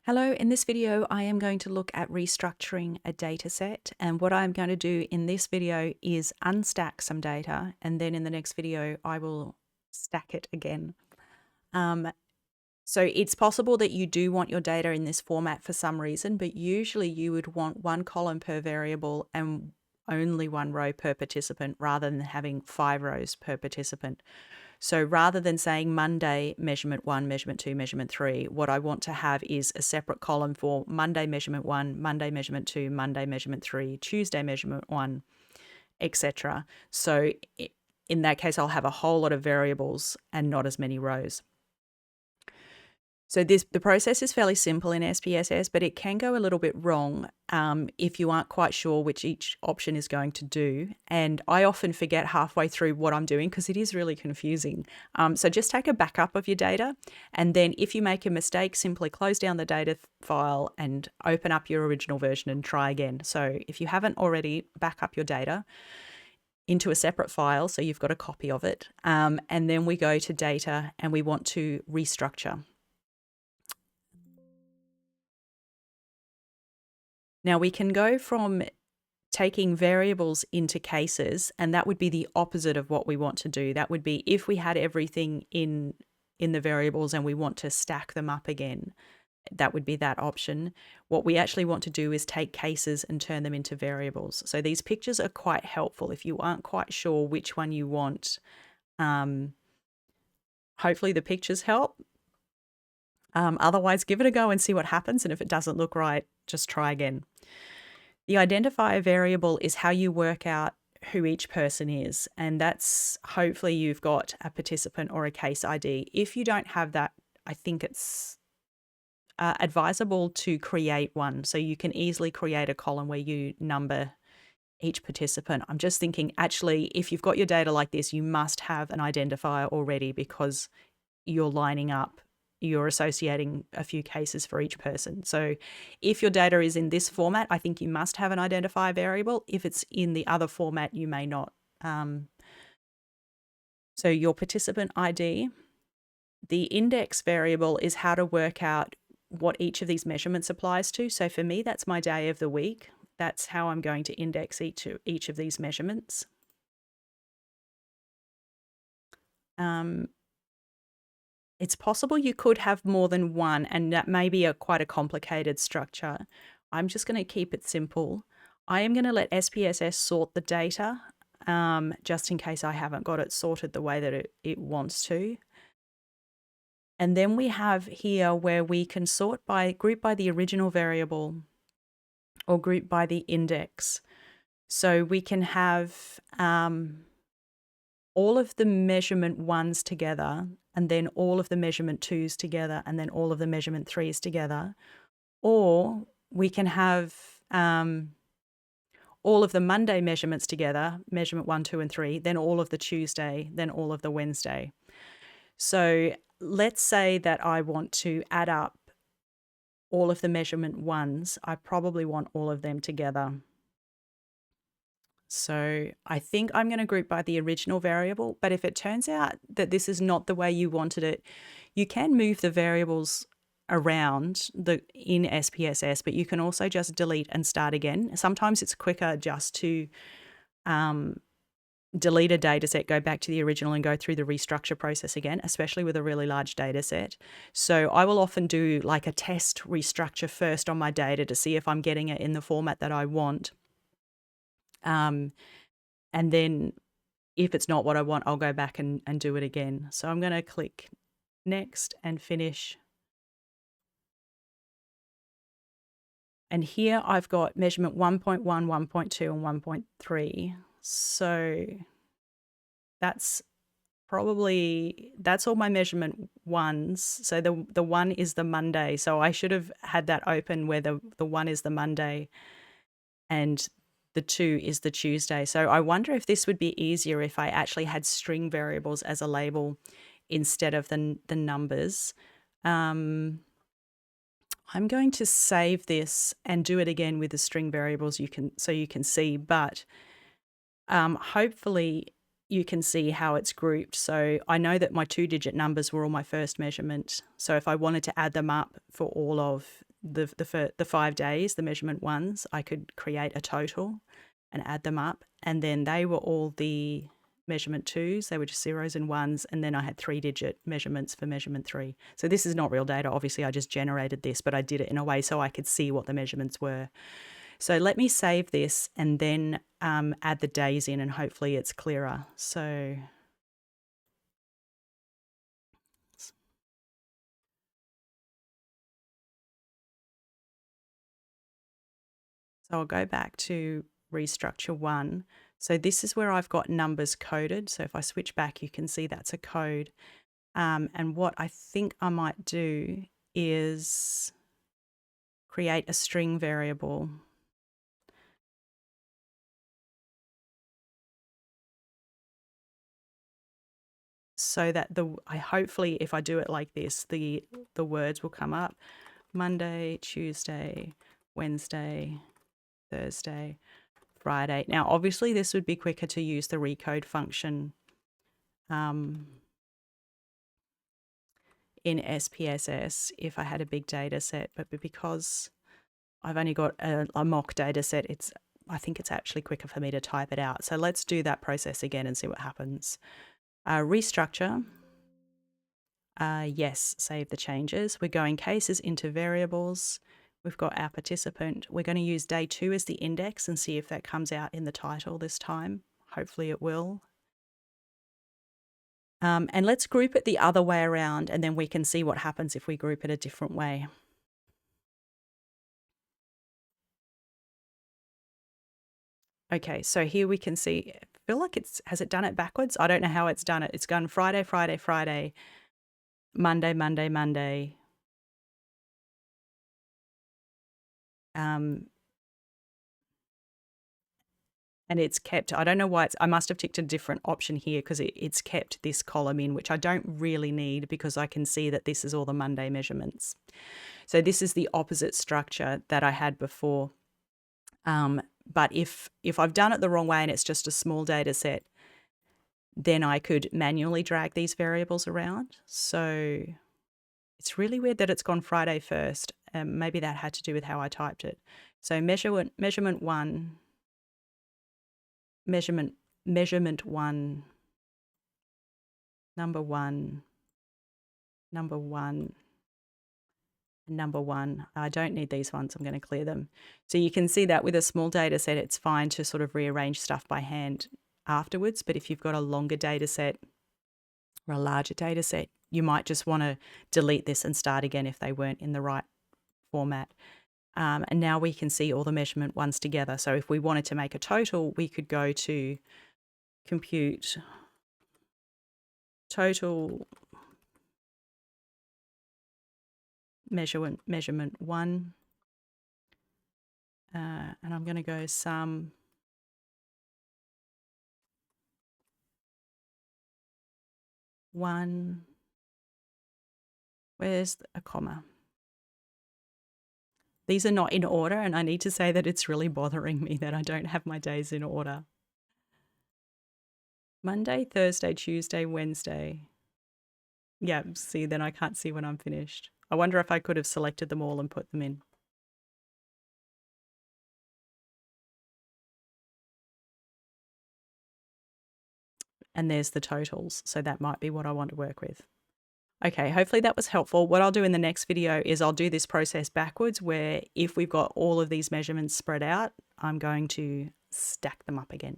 Hello, in this video I am going to look at restructuring a data set, and what I'm going to do in this video is unstack some data, and then in the next video I will stack it again. So it's possible that you do want your data in this format for some reason, but usually you would want one column per variable and only one row per participant rather than having 5 rows per participant. So rather than saying Monday measurement 1, measurement 2, measurement 3, what I want to have is a separate column for Monday measurement 1, Monday measurement 2, Monday measurement 3, Tuesday measurement 1, etc. So in that case, I'll have a whole lot of variables and not as many rows. So the process is fairly simple in SPSS, but it can go a little bit wrong if you aren't quite sure which each option is going to do. And I often forget halfway through what I'm doing because it is really confusing. So just take a backup of your data. And then if you make a mistake, simply close down the data file and open up your original version and try again. So if you haven't already, back up your data into a separate file so you've got a copy of it. And then we go to data and we want to restructure. Now we can go from taking variables into cases, and that would be the opposite of what we want to do. That would be if we had everything in the variables and we want to stack them up again, that would be that option. What we actually want to do is take cases and turn them into variables. So these pictures are quite helpful if you aren't quite sure which one you want. Hopefully the pictures help. Otherwise, give it a go and see what happens. And if it doesn't look right, just try again. The identifier variable is how you work out who each person is. And that's hopefully you've got a participant or a case ID. If you don't have that, I think it's advisable to create one. So you can easily create a column where you number each participant. I'm just thinking, actually, if you've got your data like this, you must have an identifier already because you're lining up, you're associating a few cases for each person. So if your data is in this format, I think you must have an identifier variable. If it's in the other format, you may not. So your participant ID, the index variable is how to work out what each of these measurements applies to. So for me, that's my day of the week. That's how I'm going to index each of these measurements. It's possible you could have more than one, and that may be quite a complicated structure. I'm just going to keep it simple. I am going to let SPSS sort the data just in case I haven't got it sorted the way that it wants to. And then we have here where we can group by the original variable or group by the index. So we can have all of the measurement 1s together, and then all of the measurement 2s together, and then all of the measurement 3s together. Or we can have all of the Monday measurements together, measurement 1, 2, and 3, then all of the Tuesday, then all of the Wednesday. So let's say that I want to add up all of the measurement 1s. I probably want all of them together. So I think I'm going to group by the original variable, but if it turns out that this is not the way you wanted it, you can move the variables around in SPSS, but you can also just delete and start again. Sometimes it's quicker just to delete a data set, go back to the original and go through the restructure process again, especially with a really large data set. So I will often do like a test restructure first on my data to see if I'm getting it in the format that I want. And then if it's not what I want, I'll go back and do it again. So I'm going to click next and finish. And here I've got measurement 1.1, 1.2, and 1.3. So that's all my measurement 1s. So the 1 is the Monday. So I should have had that open where the 1 is the Monday and the 2 is the Tuesday. So I wonder if this would be easier if I actually had string variables as a label instead of the numbers. I'm going to save this and do it again with the string variables so you can see, but hopefully you can see how it's grouped. So I know that my 2-digit numbers were all my first measurement. So if I wanted to add them up for all of the 5 days, the measurement ones, I could create a total and add them up. And then they were all the measurement 2s. They were just 0s and 1s. And then I had 3-digit measurements for measurement 3. So this is not real data. Obviously, I just generated this, but I did it in a way so I could see what the measurements were. So let me save this and then add the days in, and hopefully it's clearer. So I'll go back to restructure 1. So this is where I've got numbers coded. So if I switch back, you can see that's a code. And what I think I might do is create a string variable. So that I hopefully, if I do it like this, the words will come up: Monday, Tuesday, Wednesday, Thursday, Friday. Now, obviously, this would be quicker to use the recode function in SPSS if I had a big data set, but because I've only got a mock data set, I think it's actually quicker for me to type it out. So let's do that process again and see what happens. Restructure. Yes, save the changes. We're going cases into variables. We've got our participant. We're going to use day 2 as the index and see if that comes out in the title this time. Hopefully it will. And let's group it the other way around, and then we can see what happens if we group it a different way. Okay, so here we can see, I feel like has it done it backwards? I don't know how it's done it. It's gone Friday, Friday, Friday, Monday, Monday, Monday. And it's kept, I don't know why I must have ticked a different option here because it's kept this column in, which I don't really need because I can see that this is all the Monday measurements. So this is the opposite structure that I had before. But if I've done it the wrong way and it's just a small data set, then I could manually drag these variables around. So it's really weird that it's gone Friday first. Maybe that had to do with how I typed it. So measurement 1, measurement 1, number 1, number 1, number 1. I don't need these ones. I'm going to clear them. So you can see that with a small data set, it's fine to sort of rearrange stuff by hand afterwards. But if you've got a longer data set or a larger data set, you might just want to delete this and start again if they weren't in the right format. And now we can see all the measurement ones together. So if we wanted to make a total, we could go to compute total measurement 1. And I'm going to go sum one. Where's a comma? These are not in order, and I need to say that it's really bothering me that I don't have my days in order. Monday, Thursday, Tuesday, Wednesday. Yeah, see, then I can't see when I'm finished. I wonder if I could have selected them all and put them in. And there's the totals, so that might be what I want to work with. Okay, hopefully that was helpful. What I'll do in the next video is I'll do this process backwards, where if we've got all of these measurements spread out, I'm going to stack them up again.